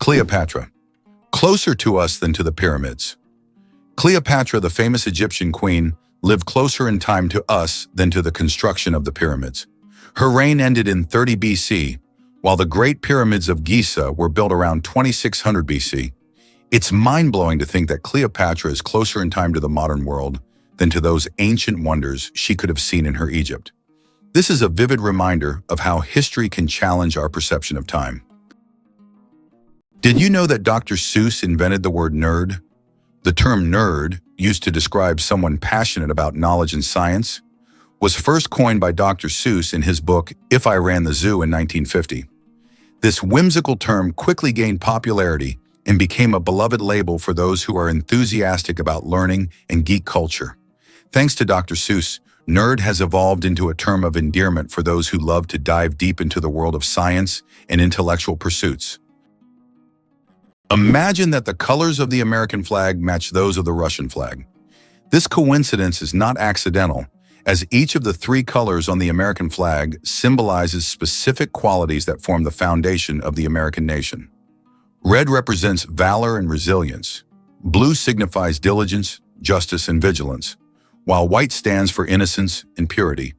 Cleopatra. Closer to us than to the pyramids. Cleopatra, the famous Egyptian queen, lived closer in time to us than to the construction of the pyramids. Her reign ended in 30 BC, while the Great Pyramids of Giza were built around 2600 BC. It's mind-blowing to think that Cleopatra is closer in time to the modern world than to those ancient wonders she could have seen in her Egypt. This is a vivid reminder of how history can challenge our perception of time. Did you know that Dr. Seuss invented the word nerd? The term nerd, used to describe someone passionate about knowledge and science, was first coined by Dr. Seuss in his book If I Ran the Zoo in 1950. This whimsical term quickly gained popularity and became a beloved label for those who are enthusiastic about learning and geek culture. Thanks to Dr. Seuss, nerd has evolved into a term of endearment for those who love to dive deep into the world of science and intellectual pursuits. Imagine that the colors of the American flag match those of the Russian flag. This coincidence is not accidental, as each of the three colors on the American flag symbolizes specific qualities that form the foundation of the American nation. Red represents valor and resilience. Blue signifies diligence, justice, and vigilance, while white stands for innocence and purity.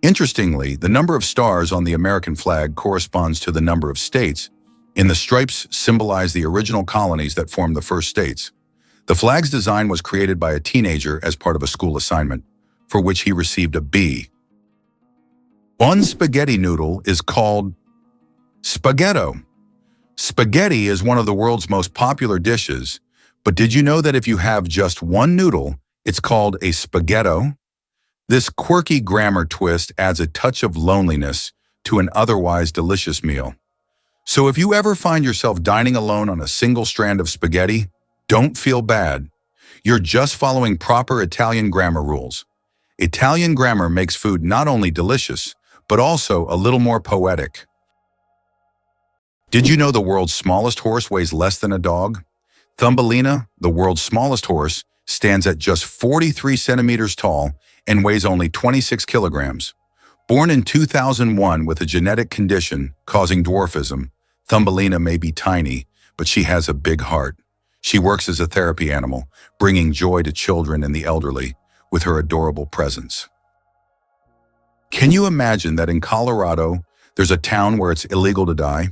Interestingly, the number of stars on the American flag corresponds to the number of states, and the stripes symbolize the original colonies that formed the first states. The flag's design was created by a teenager as part of a school assignment, for which he received a B. One spaghetti noodle is called spaghetto. Spaghetti is one of the world's most popular dishes, but did you know that if you have just one noodle, it's called a spaghetto? This quirky grammar twist adds a touch of loneliness to an otherwise delicious meal. So if you ever find yourself dining alone on a single strand of spaghetti, don't feel bad. You're just following proper Italian grammar rules. Italian grammar makes food not only delicious, but also a little more poetic. Did you know the world's smallest horse weighs less than a dog? Thumbelina, the world's smallest horse, stands at just 43 centimeters tall and weighs only 26 kilograms. Born in 2001 with a genetic condition causing dwarfism, Thumbelina may be tiny, but she has a big heart. She works as a therapy animal, bringing joy to children and the elderly with her adorable presence. Can you imagine that in Colorado, there's a town where it's illegal to die?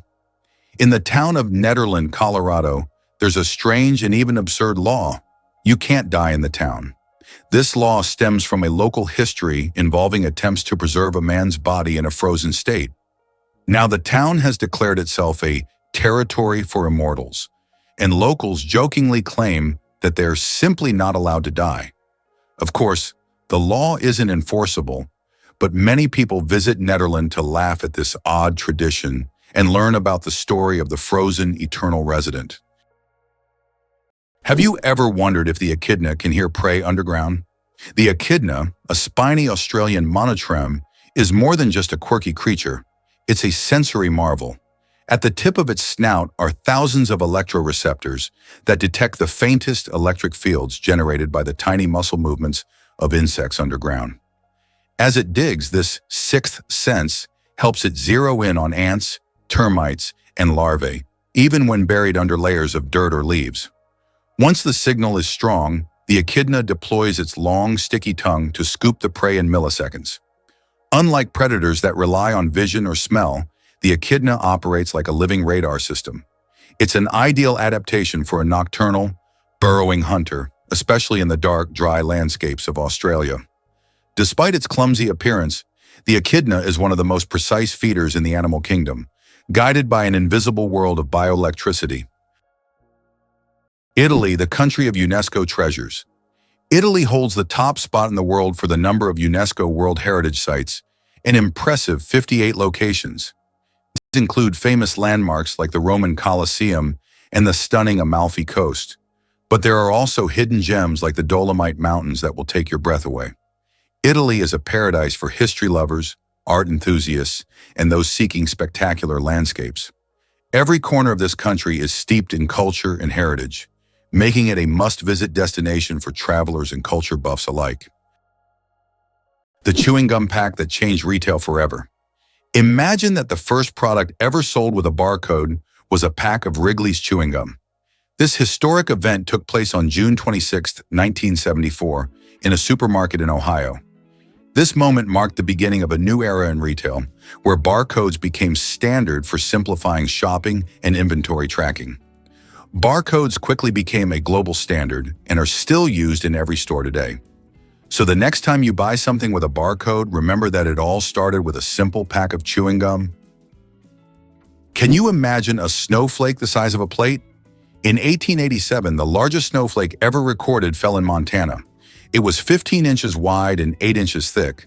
In the town of Netherland, Colorado, there's a strange and even absurd law. You can't die in the town. This law stems from a local history involving attempts to preserve a man's body in a frozen state. Now, the town has declared itself a territory for immortals, and locals jokingly claim that they're simply not allowed to die. Of course, the law isn't enforceable, but many people visit Netherland to laugh at this odd tradition and learn about the story of the frozen eternal resident. Have you ever wondered if the echidna can hear prey underground? The echidna, a spiny Australian monotreme, is more than just a quirky creature. It's a sensory marvel. At the tip of its snout are thousands of electroreceptors that detect the faintest electric fields generated by the tiny muscle movements of insects underground. As it digs, this sixth sense helps it zero in on ants, termites, and larvae, even when buried under layers of dirt or leaves. Once the signal is strong, the echidna deploys its long, sticky tongue to scoop the prey in milliseconds. Unlike predators that rely on vision or smell, the echidna operates like a living radar system. It's an ideal adaptation for a nocturnal, burrowing hunter, especially in the dark, dry landscapes of Australia. Despite its clumsy appearance, the echidna is one of the most precise feeders in the animal kingdom, guided by an invisible world of bioelectricity. Italy, the country of UNESCO treasures. Italy holds the top spot in the world for the number of UNESCO World Heritage Sites, an impressive 58 locations. These include famous landmarks like the Roman Colosseum and the stunning Amalfi Coast. But there are also hidden gems like the Dolomite Mountains that will take your breath away. Italy is a paradise for history lovers, art enthusiasts, and those seeking spectacular landscapes. Every corner of this country is steeped in culture and heritage, making it a must-visit destination for travelers and culture buffs alike. The chewing gum pack that changed retail forever. Imagine that the first product ever sold with a barcode was a pack of Wrigley's chewing gum. This historic event took place on June 26, 1974, in a supermarket in Ohio. This moment marked the beginning of a new era in retail, where barcodes became standard for simplifying shopping and inventory tracking. Barcodes quickly became a global standard and are still used in every store today. So the next time you buy something with a barcode, remember that it all started with a simple pack of chewing gum. Can you imagine a snowflake the size of a plate? In 1887, the largest snowflake ever recorded fell in Montana. It was 15 inches wide and 8 inches thick.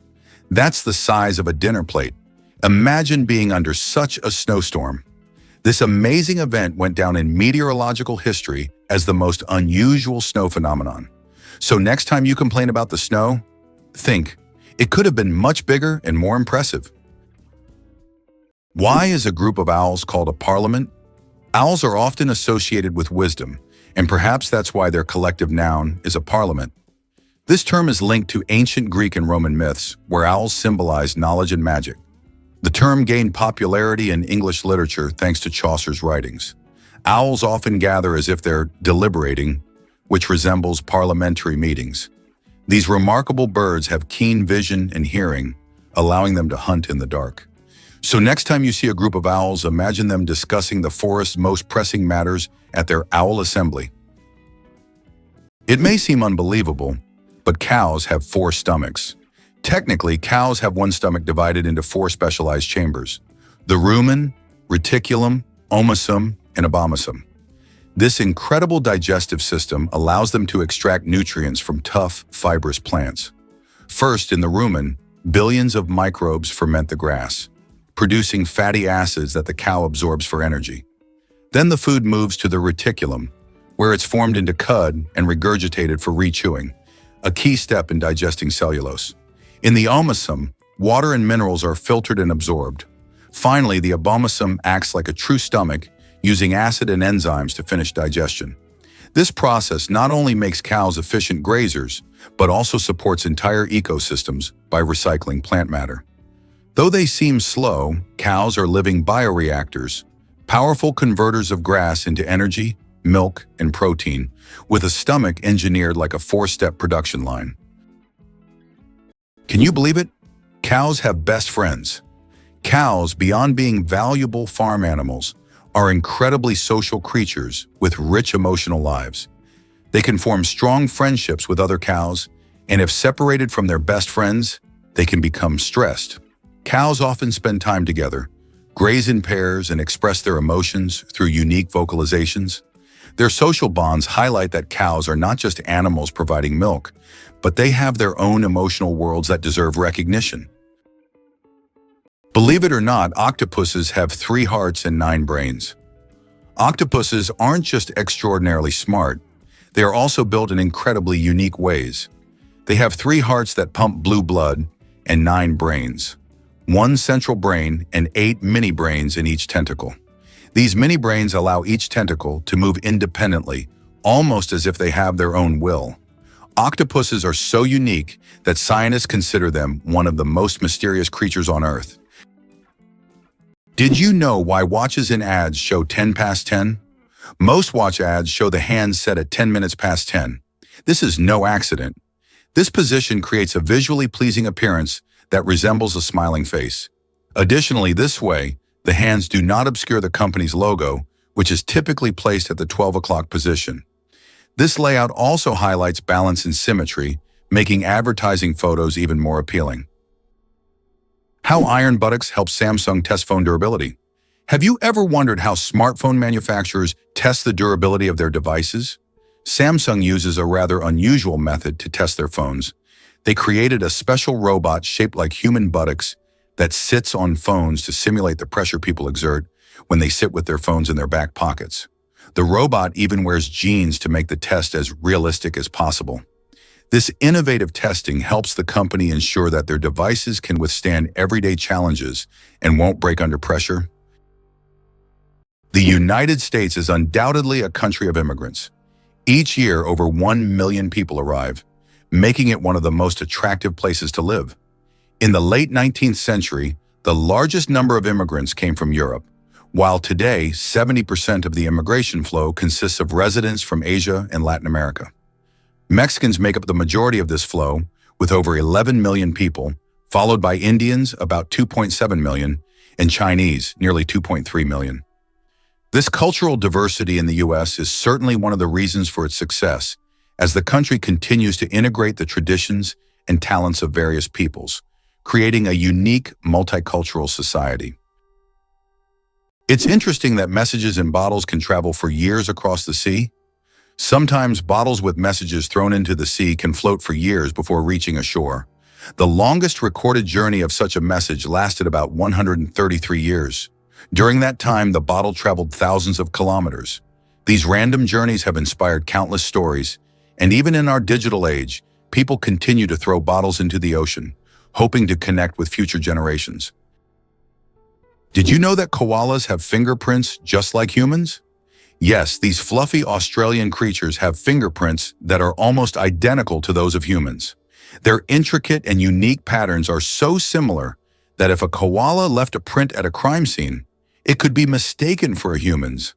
That's the size of a dinner plate. Imagine being under such a snowstorm. This amazing event went down in meteorological history as the most unusual snow phenomenon. So next time you complain about the snow, think, it could have been much bigger and more impressive. Why is a group of owls called a parliament? Owls are often associated with wisdom, and perhaps that's why their collective noun is a parliament. This term is linked to ancient Greek and Roman myths, where owls symbolize knowledge and magic. The term gained popularity in English literature thanks to Chaucer's writings. Owls often gather as if they're deliberating, which resembles parliamentary meetings. These remarkable birds have keen vision and hearing, allowing them to hunt in the dark. So next time you see a group of owls, imagine them discussing the forest's most pressing matters at their owl assembly. It may seem unbelievable, but cows have 4 stomachs. Technically, cows have one stomach divided into 4 specialized chambers: the rumen, reticulum, omasum, and abomasum. This incredible digestive system allows them to extract nutrients from tough, fibrous plants. First, in the rumen, billions of microbes ferment the grass, producing fatty acids that the cow absorbs for energy. Then the food moves to the reticulum, where it's formed into cud and regurgitated for rechewing, a key step in digesting cellulose. In the omasum, water and minerals are filtered and absorbed. Finally, the abomasum acts like a true stomach, using acid and enzymes to finish digestion. This process not only makes cows efficient grazers, but also supports entire ecosystems by recycling plant matter. Though they seem slow, cows are living bioreactors, powerful converters of grass into energy, milk, and protein, with a stomach engineered like a 4-step production line. Can you believe it? Cows have best friends. Cows, beyond being valuable farm animals, are incredibly social creatures with rich emotional lives. They can form strong friendships with other cows, and if separated from their best friends, they can become stressed. Cows often spend time together, graze in pairs, and express their emotions through unique vocalizations. Their social bonds highlight that cows are not just animals providing milk, but they have their own emotional worlds that deserve recognition. Believe it or not, octopuses have 3 hearts and 9 brains. Octopuses aren't just extraordinarily smart, they are also built in incredibly unique ways. They have 3 hearts that pump blue blood and 9 brains. 1 central brain and 8 mini brains in each tentacle. These mini brains allow each tentacle to move independently, almost as if they have their own will. Octopuses are so unique that scientists consider them one of the most mysterious creatures on Earth. Did you know why watches in ads show 10 past 10? Most watch ads show the hands set at 10 minutes past 10. This is no accident. This position creates a visually pleasing appearance that resembles a smiling face. Additionally, this way, the hands do not obscure the company's logo, which is typically placed at the 12 o'clock position. This layout also highlights balance and symmetry, making advertising photos even more appealing. How iron buttocks help Samsung test phone durability. Have you ever wondered how smartphone manufacturers test the durability of their devices? Samsung uses a rather unusual method to test their phones. They created a special robot shaped like human buttocks that sits on phones to simulate the pressure people exert when they sit with their phones in their back pockets. The robot even wears jeans to make the test as realistic as possible. This innovative testing helps the company ensure that their devices can withstand everyday challenges and won't break under pressure. The United States is undoubtedly a country of immigrants. Each year, over 1 million people arrive, making it one of the most attractive places to live. In the late 19th century, the largest number of immigrants came from Europe. while today 70% of the immigration flow consists of residents from Asia and Latin America. Mexicans make up the majority of this flow, with over 11 million people, followed by Indians, about 2.7 million, and Chinese, nearly 2.3 million. This cultural diversity in the U.S. is certainly one of the reasons for its success, as the country continues to integrate the traditions and talents of various peoples, creating a unique multicultural society. It's interesting that messages in bottles can travel for years across the sea. Sometimes bottles with messages thrown into the sea can float for years before reaching a shore. The longest recorded journey of such a message lasted about 133 years. During that time, the bottle traveled thousands of kilometers. These random journeys have inspired countless stories, and even in our digital age, people continue to throw bottles into the ocean, hoping to connect with future generations. Did you know that koalas have fingerprints just like humans? Yes, these fluffy Australian creatures have fingerprints that are almost identical to those of humans. Their intricate and unique patterns are so similar that if a koala left a print at a crime scene, it could be mistaken for a human's.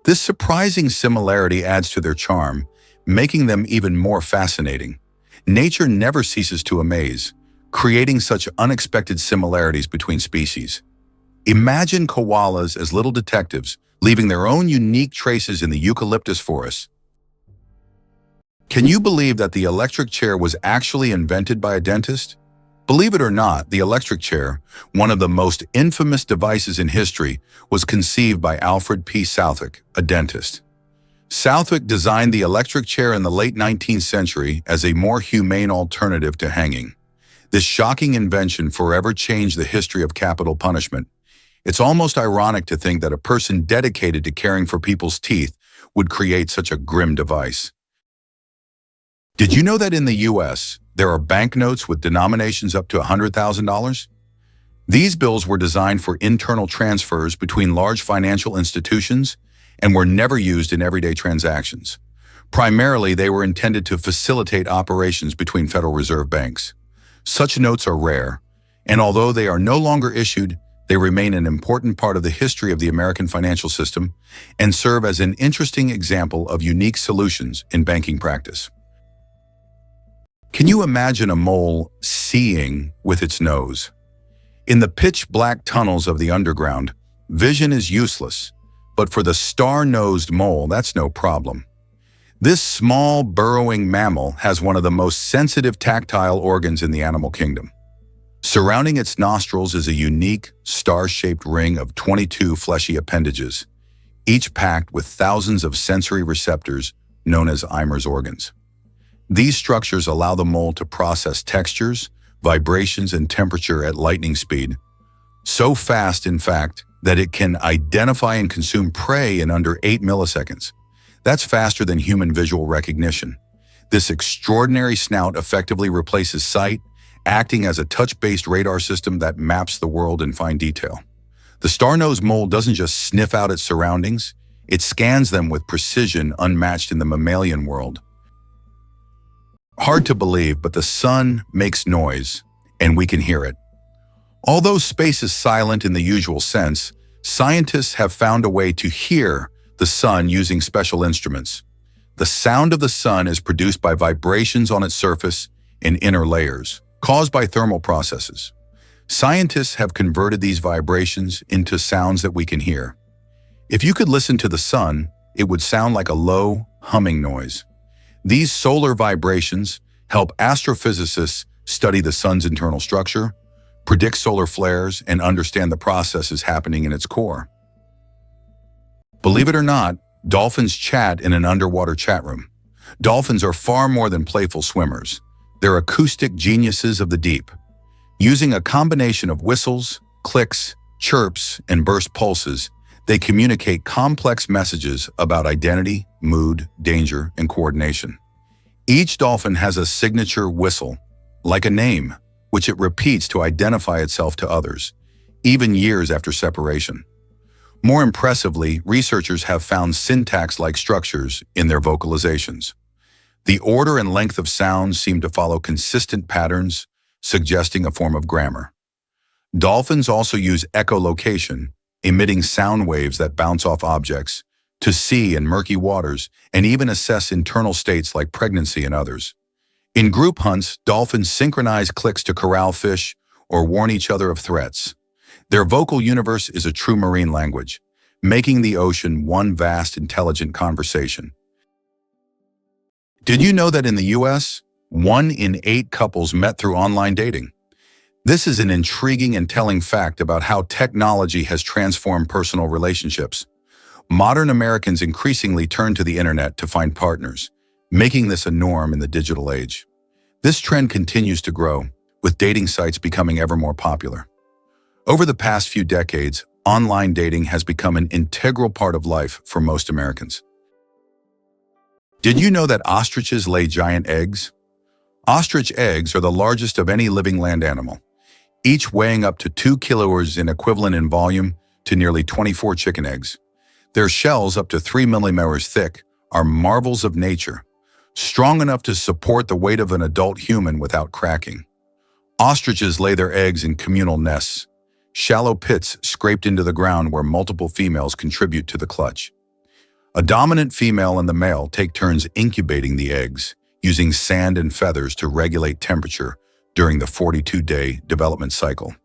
This surprising similarity adds to their charm, making them even more fascinating. Nature never ceases to amaze, creating such unexpected similarities between species. Imagine koalas as little detectives, leaving their own unique traces in the eucalyptus forest. Can you believe that the electric chair was actually invented by a dentist? Believe it or not, the electric chair, one of the most infamous devices in history, was conceived by Alfred P. Southwick, a dentist. Southwick designed the electric chair in the late 19th century as a more humane alternative to hanging. This shocking invention forever changed the history of capital punishment. It's almost ironic to think that a person dedicated to caring for people's teeth would create such a grim device. Did you know that in the U.S., there are banknotes with denominations up to $100,000? These bills were designed for internal transfers between large financial institutions and were never used in everyday transactions. Primarily, they were intended to facilitate operations between Federal Reserve banks. Such notes are rare, and although they are no longer issued, they remain an important part of the history of the American financial system and serve as an interesting example of unique solutions in banking practice. Can you imagine a mole seeing with its nose? In the pitch-black tunnels of the underground, vision is useless, but for the star-nosed mole, that's no problem. This small, burrowing mammal has one of the most sensitive tactile organs in the animal kingdom. Surrounding its nostrils is a unique, star-shaped ring of 22 fleshy appendages, each packed with thousands of sensory receptors known as Eimer's organs. These structures allow the mole to process textures, vibrations, and temperature at lightning speed, so fast, in fact, that it can identify and consume prey in under 8 milliseconds. That's faster than human visual recognition. This extraordinary snout effectively replaces sight, acting as a touch-based radar system that maps the world in fine detail. The star-nosed mole doesn't just sniff out its surroundings, it scans them with precision unmatched in the mammalian world. Hard to believe, but the sun makes noise, and we can hear it. Although space is silent in the usual sense, scientists have found a way to hear the sun using special instruments. The sound of the sun is produced by vibrations on its surface and inner layers, caused by thermal processes. Scientists have converted these vibrations into sounds that we can hear. If you could listen to the sun, it would sound like a low, humming noise. These solar vibrations help astrophysicists study the sun's internal structure, predict solar flares, and understand the processes happening in its core. Believe it or not, dolphins chat in an underwater chat room. Dolphins are far more than playful swimmers. They're acoustic geniuses of the deep. Using a combination of whistles, clicks, chirps, and burst pulses, they communicate complex messages about identity, mood, danger, and coordination. Each dolphin has a signature whistle, like a name, which it repeats to identify itself to others, even years after separation. More impressively, researchers have found syntax-like structures in their vocalizations. The order and length of sounds seem to follow consistent patterns, suggesting a form of grammar. Dolphins also use echolocation, emitting sound waves that bounce off objects, to see in murky waters, and even assess internal states like pregnancy and others. In group hunts, dolphins synchronize clicks to corral fish or warn each other of threats. Their vocal universe is a true marine language, making the ocean one vast, intelligent conversation. Did you know that in the US, 1 in 8 couples met through online dating? This is an intriguing and telling fact about how technology has transformed personal relationships. Modern Americans increasingly turn to the internet to find partners, making this a norm in the digital age. This trend continues to grow, with dating sites becoming ever more popular. Over the past few decades, online dating has become an integral part of life for most Americans. Did you know that ostriches lay giant eggs? Ostrich eggs are the largest of any living land animal, each weighing up to 2 kilos in equivalent in volume to nearly 24 chicken eggs. Their shells, up to 3 millimeters thick, are marvels of nature, strong enough to support the weight of an adult human without cracking. Ostriches lay their eggs in communal nests, shallow pits scraped into the ground where multiple females contribute to the clutch. A dominant female and the male take turns incubating the eggs, using sand and feathers to regulate temperature during the 42-day development cycle.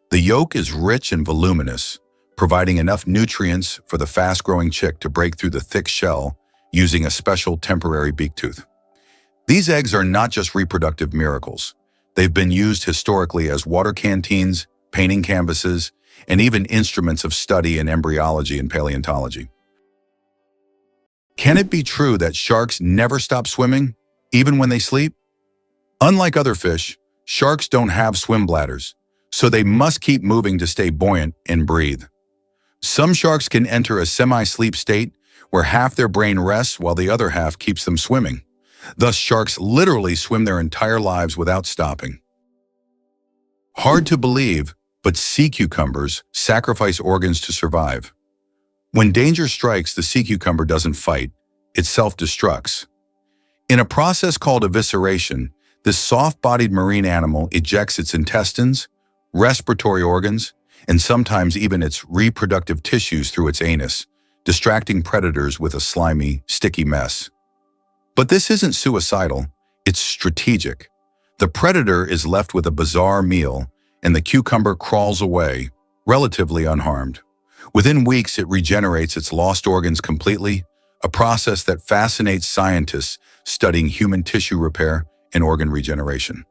The yolk is rich and voluminous, providing enough nutrients for the fast-growing chick to break through the thick shell using a special temporary beak tooth. These eggs are not just reproductive miracles. They've been used historically as water canteens, painting canvases, and even instruments of study in embryology and paleontology. Can it be true that sharks never stop swimming, even when they sleep? Unlike other fish, sharks don't have swim bladders, so they must keep moving to stay buoyant and breathe. Some sharks can enter a semi-sleep state where half their brain rests while the other half keeps them swimming. Thus, sharks literally swim their entire lives without stopping. Hard to believe, but sea cucumbers sacrifice organs to survive. When danger strikes, the sea cucumber doesn't fight, it self-destructs. In a process called evisceration, this soft-bodied marine animal ejects its intestines, respiratory organs, and sometimes even its reproductive tissues through its anus, distracting predators with a slimy, sticky mess. But this isn't suicidal, it's strategic. The predator is left with a bizarre meal, and the cucumber crawls away, relatively unharmed. Within weeks, it regenerates its lost organs completely, a process that fascinates scientists studying human tissue repair and organ regeneration.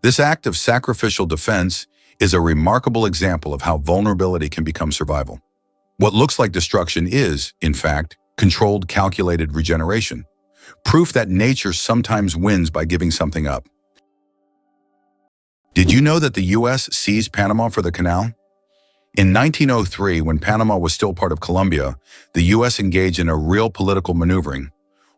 This act of sacrificial defense is a remarkable example of how vulnerability can become survival. What looks like destruction is, in fact, controlled, calculated regeneration. Proof that nature sometimes wins by giving something up. Did you know that the US seized Panama for the canal? In 1903, when Panama was still part of Colombia, the US engaged in a real political maneuvering.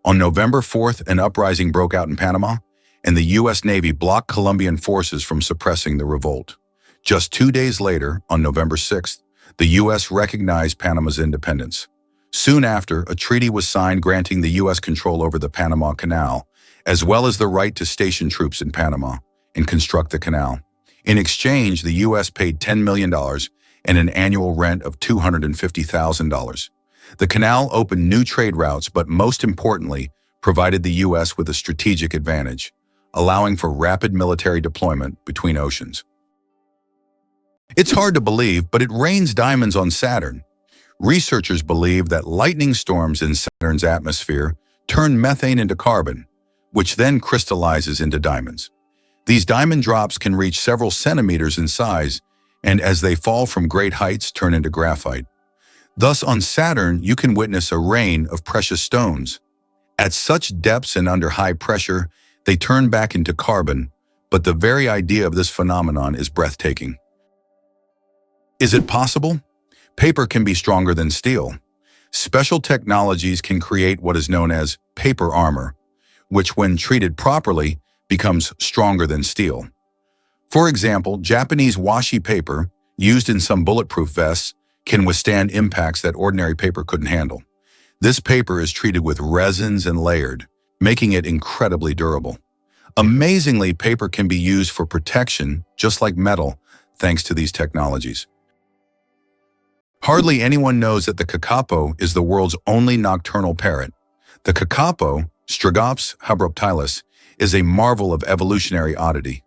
On November 4th, an uprising broke out in Panama, and the US Navy blocked Colombian forces from suppressing the revolt. Just 2 days later, on November 6th, the US recognized Panama's independence. Soon after, a treaty was signed granting the U.S. control over the Panama Canal, as well as the right to station troops in Panama and construct the canal. In exchange, the U.S. paid $10 million and an annual rent of $250,000. The canal opened new trade routes, but most importantly, provided the U.S. with a strategic advantage, allowing for rapid military deployment between oceans. It's hard to believe, but it rains diamonds on Saturn. Researchers believe that lightning storms in Saturn's atmosphere turn methane into carbon, which then crystallizes into diamonds. These diamond drops can reach several centimeters in size, and as they fall from great heights, turn into graphite. Thus, on Saturn, you can witness a rain of precious stones. At such depths and under high pressure, they turn back into carbon, but the very idea of this phenomenon is breathtaking. Is it possible? Paper can be stronger than steel. Special technologies can create what is known as paper armor, which when treated properly becomes stronger than steel. For example, Japanese washi paper, used in some bulletproof vests, can withstand impacts that ordinary paper couldn't handle. This paper is treated with resins and layered, making it incredibly durable. Amazingly, paper can be used for protection, just like metal, thanks to these technologies. Hardly anyone knows that the kakapo is the world's only nocturnal parrot. The kakapo, Strigops hubruptilis, is a marvel of evolutionary oddity.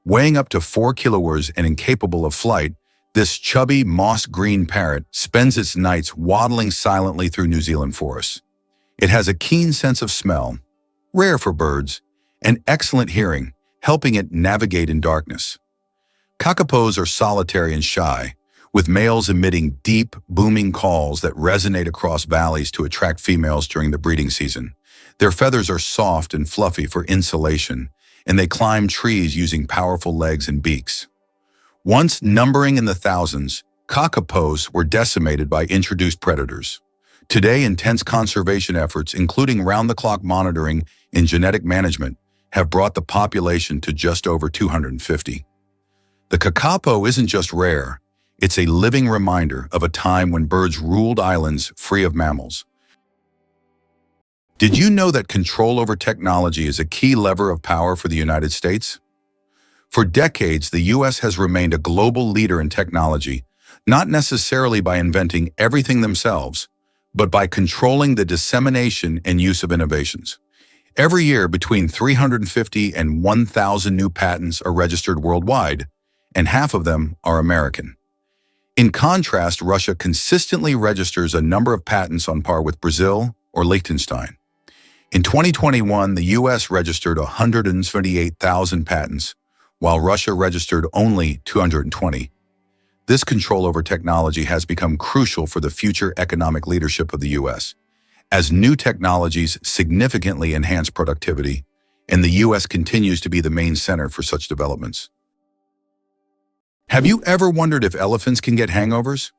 Weighing up to 4 kilograms and incapable of flight, this chubby, moss-green parrot spends its nights waddling silently through New Zealand forests. It has a keen sense of smell, rare for birds, and excellent hearing, helping it navigate in darkness. Kakapos are solitary and shy, with males emitting deep, booming calls that resonate across valleys to attract females during the breeding season. Their feathers are soft and fluffy for insulation, and they climb trees using powerful legs and beaks. Once numbering in the thousands, kakapos were decimated by introduced predators. Today, intense conservation efforts, including round-the-clock monitoring and genetic management, have brought the population to just over 250. The kakapo isn't just rare, it's a living reminder of a time when birds ruled islands free of mammals. Did you know that control over technology is a key lever of power for the United States? For decades, the U.S. has remained a global leader in technology, not necessarily by inventing everything themselves, but by controlling the dissemination and use of innovations. Every year, between 350 and 1,000 new patents are registered worldwide, and half of them are American. In contrast, Russia consistently registers a number of patents on par with Brazil or Liechtenstein. In 2021, the U.S. registered 178,000 patents, while Russia registered only 220. This control over technology has become crucial for the future economic leadership of the U.S., as new technologies significantly enhance productivity, and the U.S. continues to be the main center for such developments. Have you ever wondered if elephants can get hangovers?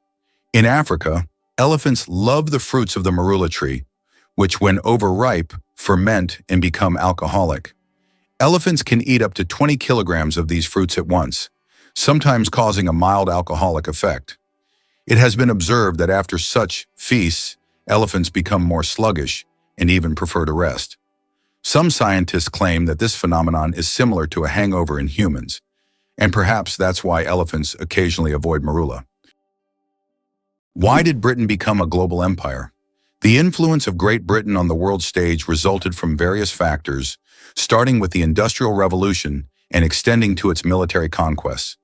In Africa, elephants love the fruits of the marula tree, which, when overripe, ferment and become alcoholic. Elephants can eat up to 20 kilograms of these fruits at once, sometimes causing a mild alcoholic effect. It has been observed that after such feasts, elephants become more sluggish and even prefer to rest. Some scientists claim that this phenomenon is similar to a hangover in humans, and perhaps that's why elephants occasionally avoid marula. Why did Britain become a global empire? The influence of Great Britain on the world stage resulted from various factors, starting with the Industrial Revolution and extending to its military conquests.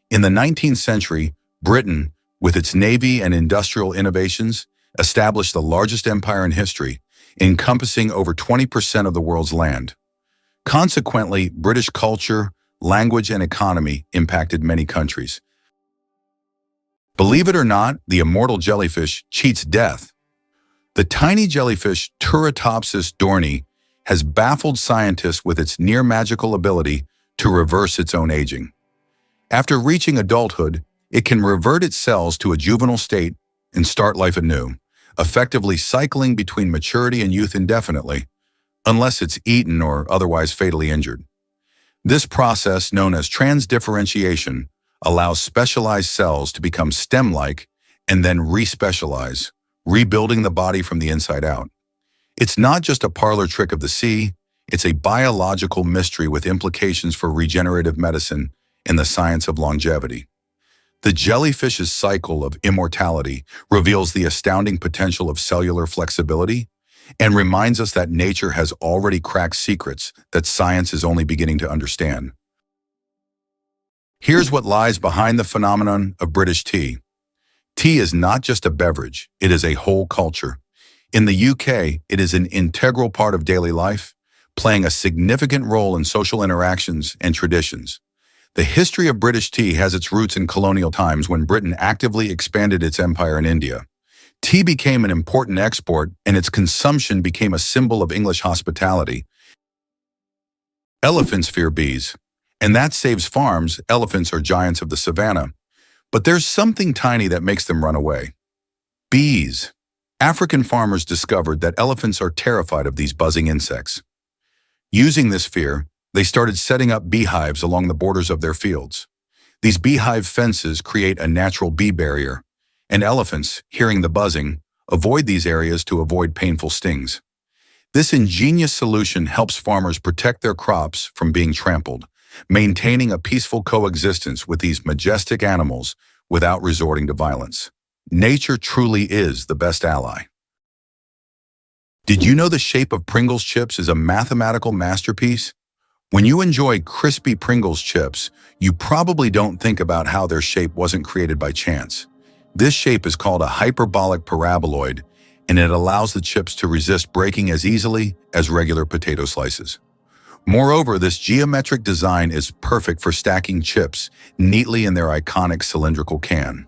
In the 19th century, Britain, with its navy and industrial innovations, established the largest empire in history, encompassing over 20% of the world's land. Consequently, British culture, language, and economy impacted many countries. Believe it or not, the immortal jellyfish cheats death. The tiny jellyfish Turritopsis dohrnii has baffled scientists with its near-magical ability to reverse its own aging. After reaching adulthood, it can revert its cells to a juvenile state and start life anew, effectively cycling between maturity and youth indefinitely, unless it's eaten or otherwise fatally injured. This process, known as transdifferentiation, allows specialized cells to become stem-like and then respecialize, rebuilding the body from the inside out. It's not just a parlor trick of the sea, it's a biological mystery with implications for regenerative medicine and the science of longevity. The jellyfish's cycle of immortality reveals the astounding potential of cellular flexibility and reminds us that nature has already cracked secrets that science is only beginning to understand. Here's what lies behind the phenomenon of British tea. Tea is not just a beverage, it is a whole culture. In the UK, it is an integral part of daily life, playing a significant role in social interactions and traditions. The history of British tea has its roots in colonial times when Britain actively expanded its empire in India. Tea became an important export, and its consumption became a symbol of English hospitality. Elephants fear bees, and that saves farms. Elephants are giants of the savannah. But there's something tiny that makes them run away. Bees. African farmers discovered that elephants are terrified of these buzzing insects. Using this fear, they started setting up beehives along the borders of their fields. These beehive fences create a natural bee barrier, and elephants, hearing the buzzing, avoid these areas to avoid painful stings. This ingenious solution helps farmers protect their crops from being trampled, maintaining a peaceful coexistence with these majestic animals without resorting to violence. Nature truly is the best ally. Did you know the shape of Pringles chips is a mathematical masterpiece? When you enjoy crispy Pringles chips, you probably don't think about how their shape wasn't created by chance. This shape is called a hyperbolic paraboloid, and it allows the chips to resist breaking as easily as regular potato slices. Moreover, this geometric design is perfect for stacking chips neatly in their iconic cylindrical can.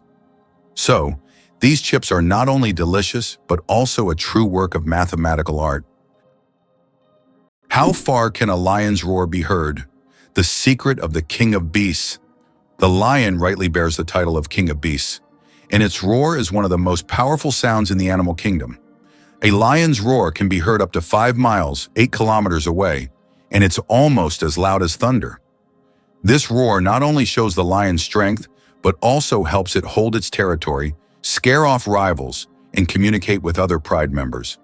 So, these chips are not only delicious, but also a true work of mathematical art. How far can a lion's roar be heard? The secret of the king of beasts. The lion rightly bears the title of king of beasts, and its roar is one of the most powerful sounds in the animal kingdom. A lion's roar can be heard up to 5 miles, 8 kilometers away, and it's almost as loud as thunder. This roar not only shows the lion's strength, but also helps it hold its territory, scare off rivals, and communicate with other pride members.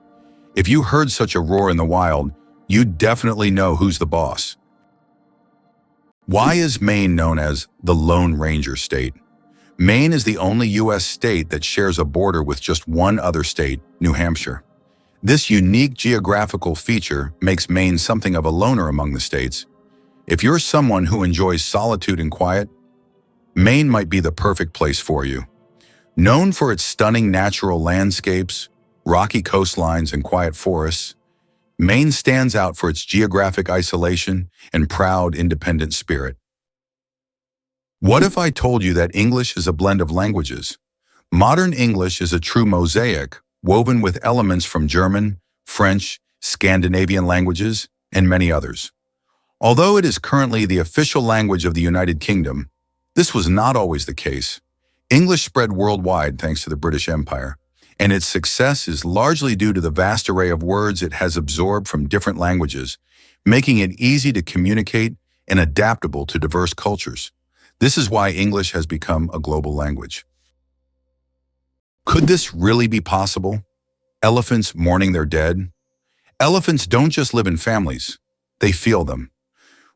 If you heard such a roar in the wild, you'd definitely know who's the boss. Why is Maine known as the Lone Ranger State? Maine is the only U.S. state that shares a border with just one other state, New Hampshire. This unique geographical feature makes Maine something of a loner among the states. If you're someone who enjoys solitude and quiet, Maine might be the perfect place for you. Known for its stunning natural landscapes, rocky coastlines, and quiet forests, Maine stands out for its geographic isolation and proud, independent spirit. What if I told you that English is a blend of languages? Modern English is a true mosaic, woven with elements from German, French, Scandinavian languages, and many others. Although it is currently the official language of the United Kingdom, this was not always the case. English spread worldwide thanks to the British Empire, and its success is largely due to the vast array of words it has absorbed from different languages, making it easy to communicate and adaptable to diverse cultures. This is why English has become a global language. Could this really be possible? Elephants mourning their dead? Elephants don't just live in families, they feel them.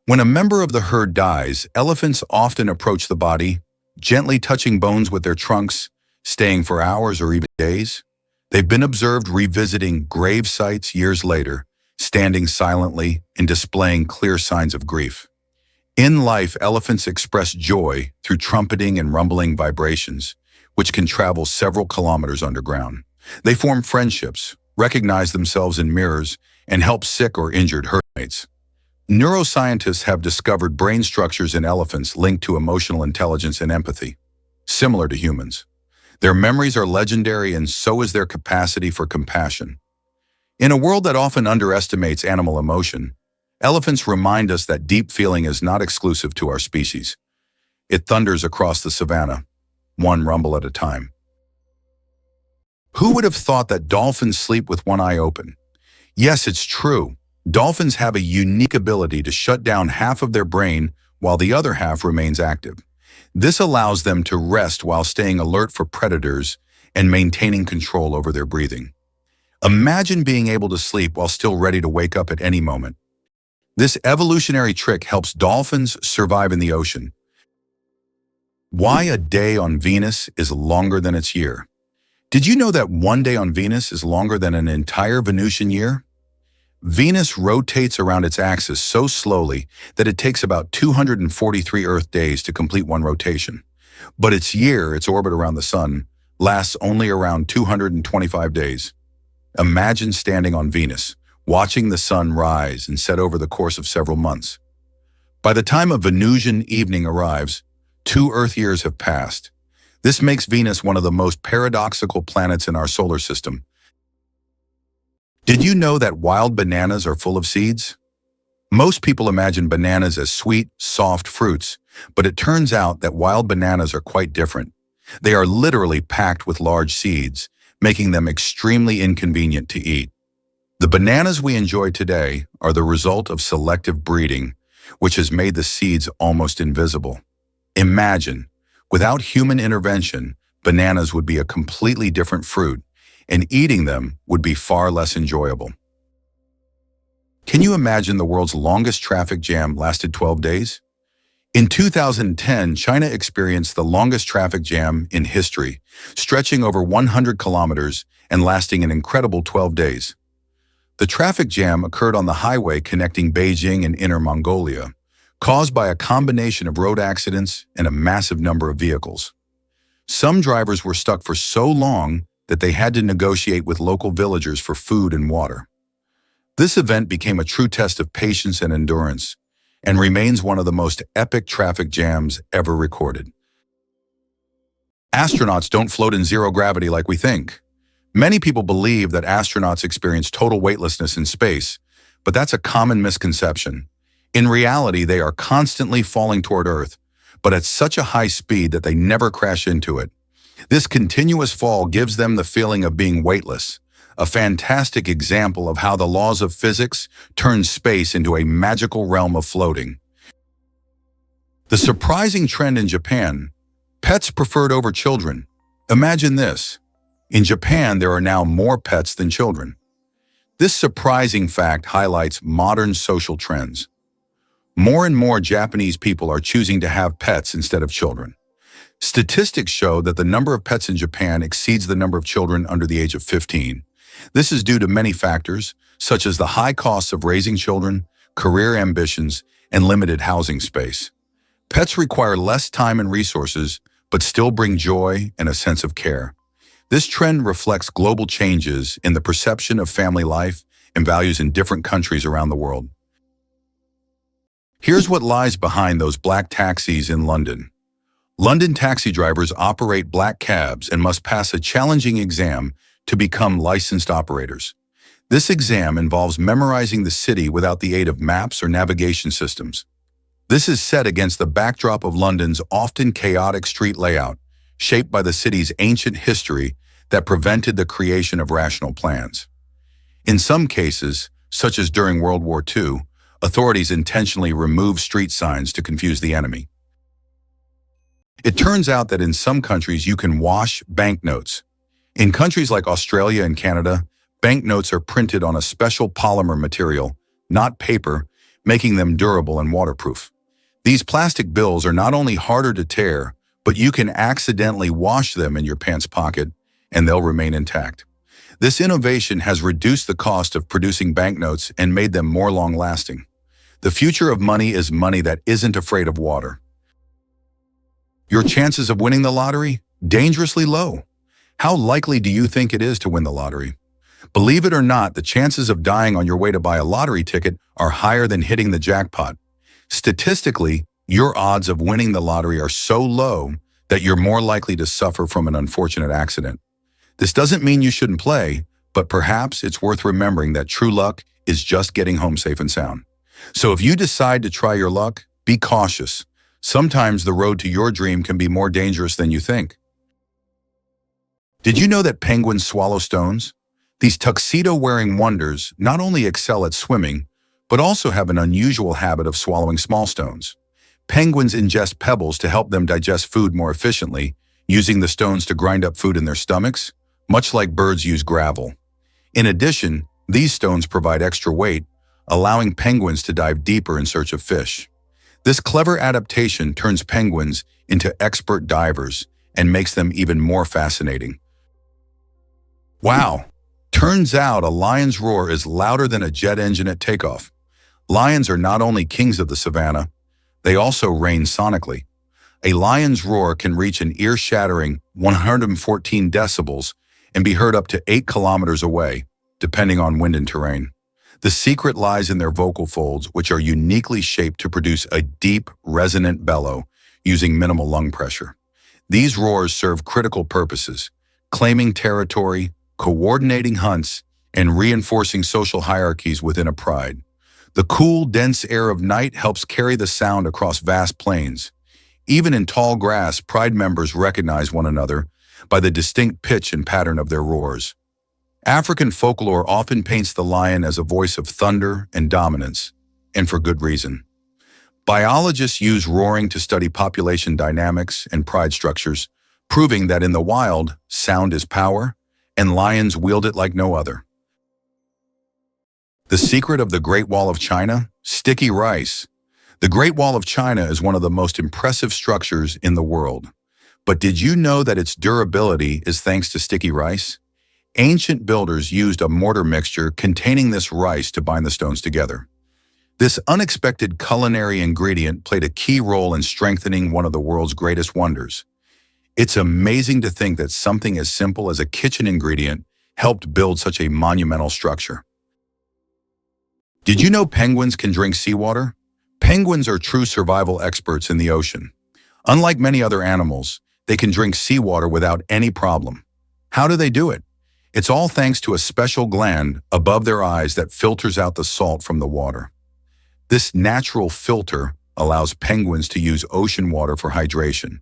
When a member of the herd dies, elephants often approach the body, gently touching bones with their trunks, staying for hours or even days. They've been observed revisiting grave sites years later, standing silently and displaying clear signs of grief. In life, elephants express joy through trumpeting and rumbling vibrations, which can travel several kilometers underground. They form friendships, recognize themselves in mirrors, and help sick or injured herdmates. Neuroscientists have discovered brain structures in elephants linked to emotional intelligence and empathy, similar to humans. Their memories are legendary, and so is their capacity for compassion. In a world that often underestimates animal emotion, elephants remind us that deep feeling is not exclusive to our species. It thunders across the savannah, one rumble at a time. Who would have thought that dolphins sleep with one eye open? Yes, it's true. Dolphins have a unique ability to shut down half of their brain while the other half remains active. This allows them to rest while staying alert for predators and maintaining control over their breathing. Imagine being able to sleep while still ready to wake up at any moment. This evolutionary trick helps dolphins survive in the ocean. Why a day on Venus is longer than its year? Did you know that one day on Venus is longer than an entire Venusian year? Venus rotates around its axis so slowly that it takes about 243 Earth days to complete one rotation. But its orbit around the Sun, lasts only around 225 days. Imagine standing on Venus, watching the Sun rise and set over the course of several months. By the time a Venusian evening arrives, 2 Earth years have passed. This makes Venus one of the most paradoxical planets in our solar system. Did you know that wild bananas are full of seeds? Most people imagine bananas as sweet, soft fruits, but it turns out that wild bananas are quite different. They are literally packed with large seeds, making them extremely inconvenient to eat. The bananas we enjoy today are the result of selective breeding, which has made the seeds almost invisible. Imagine, without human intervention, bananas would be a completely different fruit, and eating them would be far less enjoyable. Can you imagine the world's longest traffic jam lasted 12 days? In 2010, China experienced the longest traffic jam in history, stretching over 100 kilometers and lasting an incredible 12 days. The traffic jam occurred on the highway connecting Beijing and Inner Mongolia, caused by a combination of road accidents and a massive number of vehicles. Some drivers were stuck for so long that they had to negotiate with local villagers for food and water. This event became a true test of patience and endurance, and remains one of the most epic traffic jams ever recorded. Astronauts don't float in zero gravity like we think. Many people believe that astronauts experience total weightlessness in space, but that's a common misconception. In reality, they are constantly falling toward Earth, but at such a high speed that they never crash into it. This continuous fall gives them the feeling of being weightless, a fantastic example of how the laws of physics turn space into a magical realm of floating. The surprising trend in Japan: pets preferred over children. Imagine this. In Japan, there are now more pets than children. This surprising fact highlights modern social trends. More and more Japanese people are choosing to have pets instead of children. Statistics show that the number of pets in Japan exceeds the number of children under the age of 15. This is due to many factors, such as the high costs of raising children, career ambitions, and limited housing space. Pets require less time and resources, but still bring joy and a sense of care. This trend reflects global changes in the perception of family life and values in different countries around the world. Here's what lies behind those black taxis in London. London taxi drivers operate black cabs and must pass a challenging exam to become licensed operators. This exam involves memorizing the city without the aid of maps or navigation systems. This is set against the backdrop of London's often chaotic street layout, shaped by the city's ancient history that prevented the creation of rational plans. In some cases, such as during World War II, authorities intentionally removed street signs to confuse the enemy. It turns out that in some countries you can wash banknotes. In countries like Australia and Canada, banknotes are printed on a special polymer material, not paper, making them durable and waterproof. These plastic bills are not only harder to tear, but you can accidentally wash them in your pants pocket and they'll remain intact. This innovation has reduced the cost of producing banknotes and made them more long-lasting. The future of money is money that isn't afraid of water. Your chances of winning the lottery? Dangerously low. How likely do you think it is to win the lottery? Believe it or not, the chances of dying on your way to buy a lottery ticket are higher than hitting the jackpot. Statistically, your odds of winning the lottery are so low that you're more likely to suffer from an unfortunate accident. This doesn't mean you shouldn't play, but perhaps it's worth remembering that true luck is just getting home safe and sound. So if you decide to try your luck, be cautious. Sometimes the road to your dream can be more dangerous than you think. Did you know that penguins swallow stones? These tuxedo-wearing wonders not only excel at swimming, but also have an unusual habit of swallowing small stones. Penguins ingest pebbles to help them digest food more efficiently, using the stones to grind up food in their stomachs, much like birds use gravel. In addition, these stones provide extra weight, allowing penguins to dive deeper in search of fish. This clever adaptation turns penguins into expert divers and makes them even more fascinating. Wow! Turns out a lion's roar is louder than a jet engine at takeoff. Lions are not only kings of the savannah, they also reign sonically. A lion's roar can reach an ear-shattering 114 decibels and be heard up to 8 kilometers away, depending on wind and terrain. The secret lies in their vocal folds, which are uniquely shaped to produce a deep, resonant bellow using minimal lung pressure. These roars serve critical purposes: claiming territory, coordinating hunts, and reinforcing social hierarchies within a pride. The cool, dense air of night helps carry the sound across vast plains. Even in tall grass, pride members recognize one another by the distinct pitch and pattern of their roars. African folklore often paints the lion as a voice of thunder and dominance, and for good reason. Biologists use roaring to study population dynamics and pride structures, proving that in the wild, sound is power, and lions wield it like no other. The secret of the Great Wall of China? Sticky rice. The Great Wall of China is one of the most impressive structures in the world. But did you know that its durability is thanks to sticky rice? Ancient builders used a mortar mixture containing this rice to bind the stones together. This unexpected culinary ingredient played a key role in strengthening one of the world's greatest wonders. It's amazing to think that something as simple as a kitchen ingredient helped build such a monumental structure. Did you know penguins can drink seawater? Penguins are true survival experts in the ocean. Unlike many other animals, they can drink seawater without any problem. How do they do it? It's all thanks to a special gland above their eyes that filters out the salt from the water. This natural filter allows penguins to use ocean water for hydration,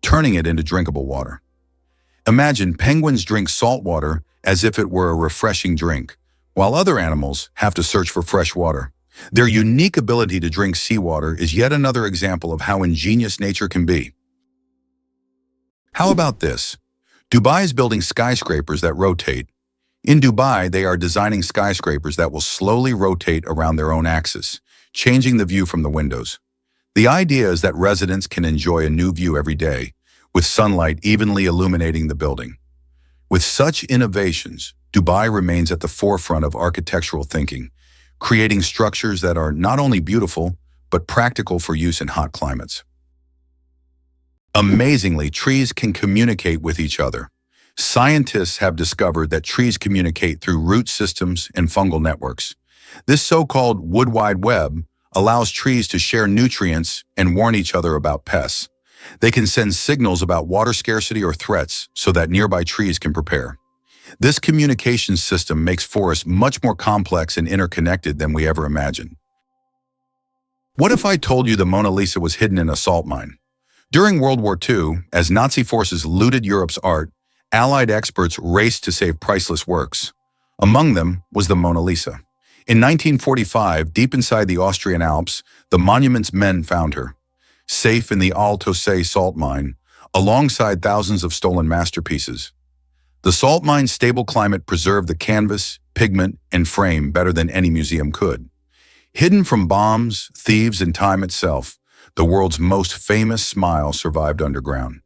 turning it into drinkable water. Imagine penguins drink salt water as if it were a refreshing drink, while other animals have to search for fresh water. Their unique ability to drink seawater is yet another example of how ingenious nature can be. How about this? Dubai is building skyscrapers that rotate. In Dubai, they are designing skyscrapers that will slowly rotate around their own axis, changing the view from the windows. The idea is that residents can enjoy a new view every day, with sunlight evenly illuminating the building. With such innovations, Dubai remains at the forefront of architectural thinking, creating structures that are not only beautiful, but practical for use in hot climates. Amazingly, trees can communicate with each other. Scientists have discovered that trees communicate through root systems and fungal networks. This so-called wood wide web allows trees to share nutrients and warn each other about pests. They can send signals about water scarcity or threats so that nearby trees can prepare. This communication system makes forests much more complex and interconnected than we ever imagined. What if I told you the Mona Lisa was hidden in a salt mine? During World War II, as Nazi forces looted Europe's art, Allied experts raced to save priceless works. Among them was the Mona Lisa. In 1945, deep inside the Austrian Alps, the monument's men found her, safe in the Al-Tosay salt mine, alongside thousands of stolen masterpieces. The salt mine's stable climate preserved the canvas, pigment, and frame better than any museum could. Hidden from bombs, thieves, and time itself, the world's most famous smile survived underground.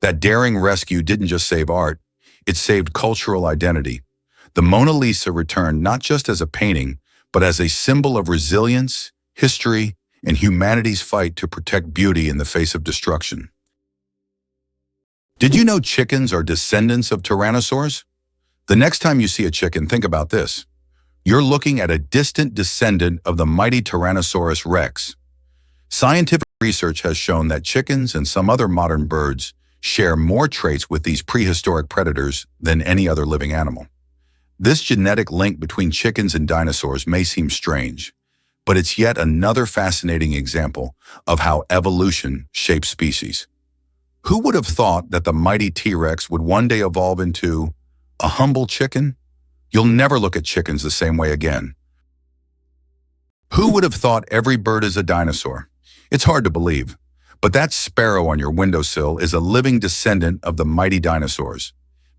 That daring rescue didn't just save art, it saved cultural identity. The Mona Lisa returned not just as a painting, but as a symbol of resilience, history, and humanity's fight to protect beauty in the face of destruction. Did you know chickens are descendants of tyrannosaurs? The next time you see a chicken, think about this. You're looking at a distant descendant of the mighty Tyrannosaurus rex. Scientific research has shown that chickens and some other modern birds share more traits with these prehistoric predators than any other living animal. This genetic link between chickens and dinosaurs may seem strange, but it's yet another fascinating example of how evolution shapes species. Who would have thought that the mighty T-Rex would one day evolve into a humble chicken? You'll never look at chickens the same way again. Who would have thought every bird is a dinosaur? It's hard to believe, but that sparrow on your windowsill is a living descendant of the mighty dinosaurs.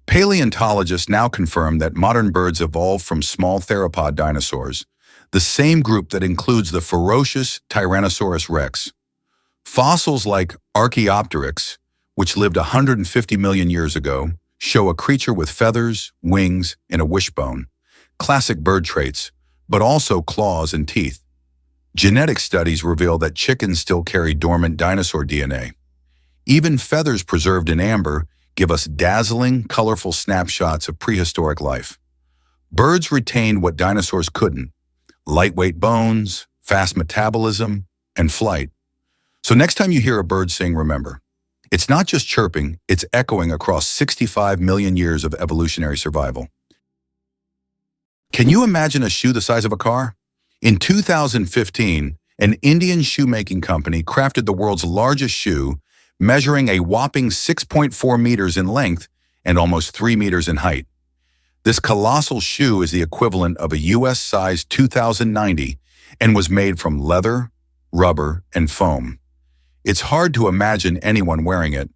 Paleontologists now confirm that modern birds evolved from small theropod dinosaurs, the same group that includes the ferocious Tyrannosaurus rex. Fossils like Archaeopteryx, which lived 150 million years ago, show a creature with feathers, wings, and a wishbone, classic bird traits, but also claws and teeth. Genetic studies reveal that chickens still carry dormant dinosaur DNA. Even feathers preserved in amber give us dazzling, colorful snapshots of prehistoric life. Birds retained what dinosaurs couldn't: lightweight bones, fast metabolism, and flight. So next time you hear a bird sing, remember, it's not just chirping, it's echoing across 65 million years of evolutionary survival. Can you imagine a shoe the size of a car? In 2015, an Indian shoemaking company crafted the world's largest shoe, measuring a whopping 6.4 meters in length and almost 3 meters in height. This colossal shoe is the equivalent of a US-sized 2090 and was made from leather, rubber, and foam. It's hard to imagine anyone wearing it,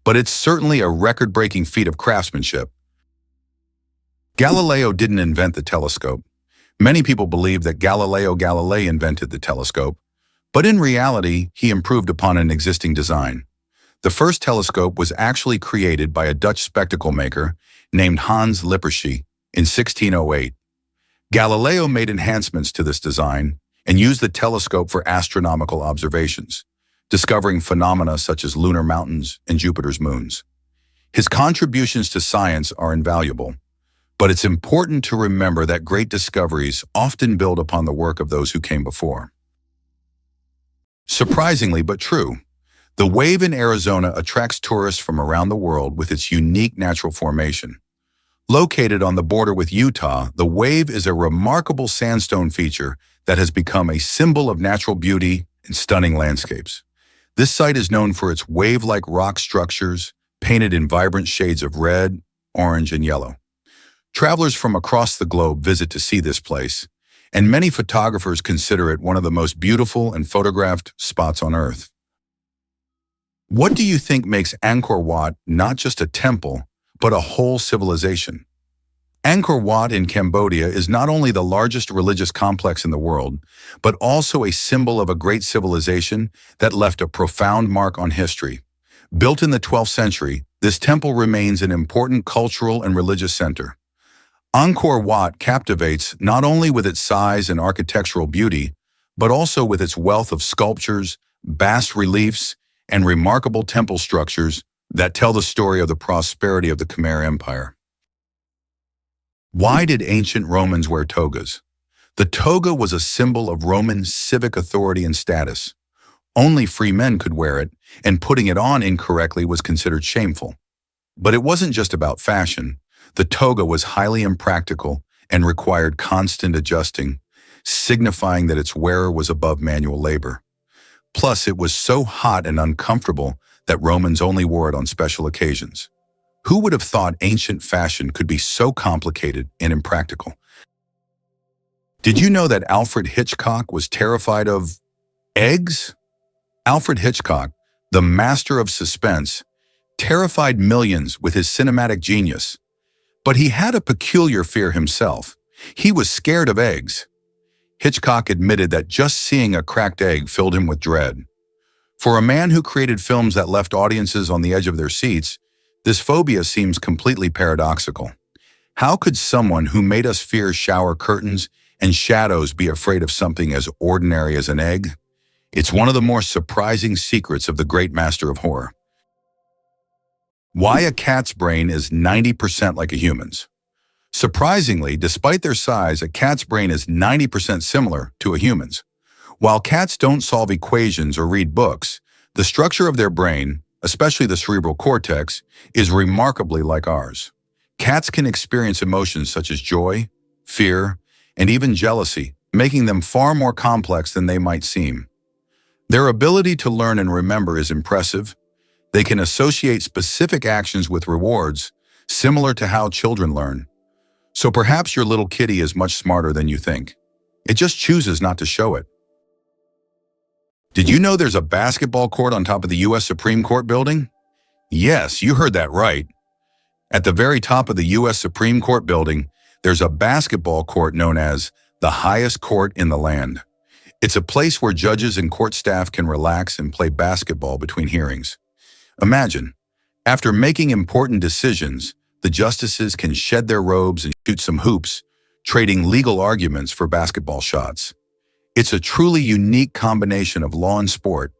but it's certainly a record-breaking feat of craftsmanship. Galileo didn't invent the telescope. Many people believe that Galileo Galilei invented the telescope, But in reality, he improved upon an existing design. The first telescope was actually created by a Dutch spectacle maker named Hans Lippershey in 1608. Galileo made enhancements to this design and used the telescope for astronomical observations, discovering phenomena such as lunar mountains and Jupiter's moons. His contributions to science are invaluable, but it's important to remember that great discoveries often build upon the work of those who came before. Surprisingly but true, the wave in Arizona attracts tourists from around the world with its unique natural formation. Located on the border with Utah, the wave is a remarkable sandstone feature that has become a symbol of natural beauty and stunning landscapes. This site is known for its wave-like rock structures, painted in vibrant shades of red, orange, and yellow. Travelers from across the globe visit to see this place, and many photographers consider it one of the most beautiful and photographed spots on Earth. What do you think makes Angkor Wat not just a temple, but a whole civilization? Angkor Wat in Cambodia is not only the largest religious complex in the world, but also a symbol of a great civilization that left a profound mark on history. Built in the 12th century, this temple remains an important cultural and religious center. Angkor Wat captivates not only with its size and architectural beauty, but also with its wealth of sculptures, bas reliefs, and remarkable temple structures that tell the story of the prosperity of the Khmer Empire. Why did ancient Romans wear togas? The toga was a symbol of Roman civic authority and status. Only free men could wear it, and putting it on incorrectly was considered shameful. But it wasn't just about fashion. The toga was highly impractical and required constant adjusting, signifying that its wearer was above manual labor. Plus, it was so hot and uncomfortable that Romans only wore it on special occasions. Who would have thought ancient fashion could be so complicated and impractical? Did you know that Alfred Hitchcock was terrified of eggs? Alfred Hitchcock, the master of suspense, terrified millions with his cinematic genius. But he had a peculiar fear himself. He was scared of eggs. Hitchcock admitted that just seeing a cracked egg filled him with dread. For a man who created films that left audiences on the edge of their seats, this phobia seems completely paradoxical. How could someone who made us fear shower curtains and shadows be afraid of something as ordinary as an egg? It's one of the more surprising secrets of the great master of horror. Why a cat's brain is 90% like a human's. Surprisingly, despite their size, a cat's brain is 90% similar to a human's. While cats don't solve equations or read books, the structure of their brain, especially the cerebral cortex, is remarkably like ours. Cats can experience emotions such as joy, fear, and even jealousy, making them far more complex than they might seem. Their ability to learn and remember is impressive. They can associate specific actions with rewards, similar to how children learn. So perhaps your little kitty is much smarter than you think. It just chooses not to show it. Did you know there's a basketball court on top of the U.S. Supreme Court building? Yes, you heard that right. At the very top of the U.S. Supreme Court building, there's a basketball court known as the highest court in the land. It's a place where judges and court staff can relax and play basketball between hearings. Imagine, after making important decisions, the justices can shed their robes and shoot some hoops, trading legal arguments for basketball shots. It's a truly unique combination of law and sport,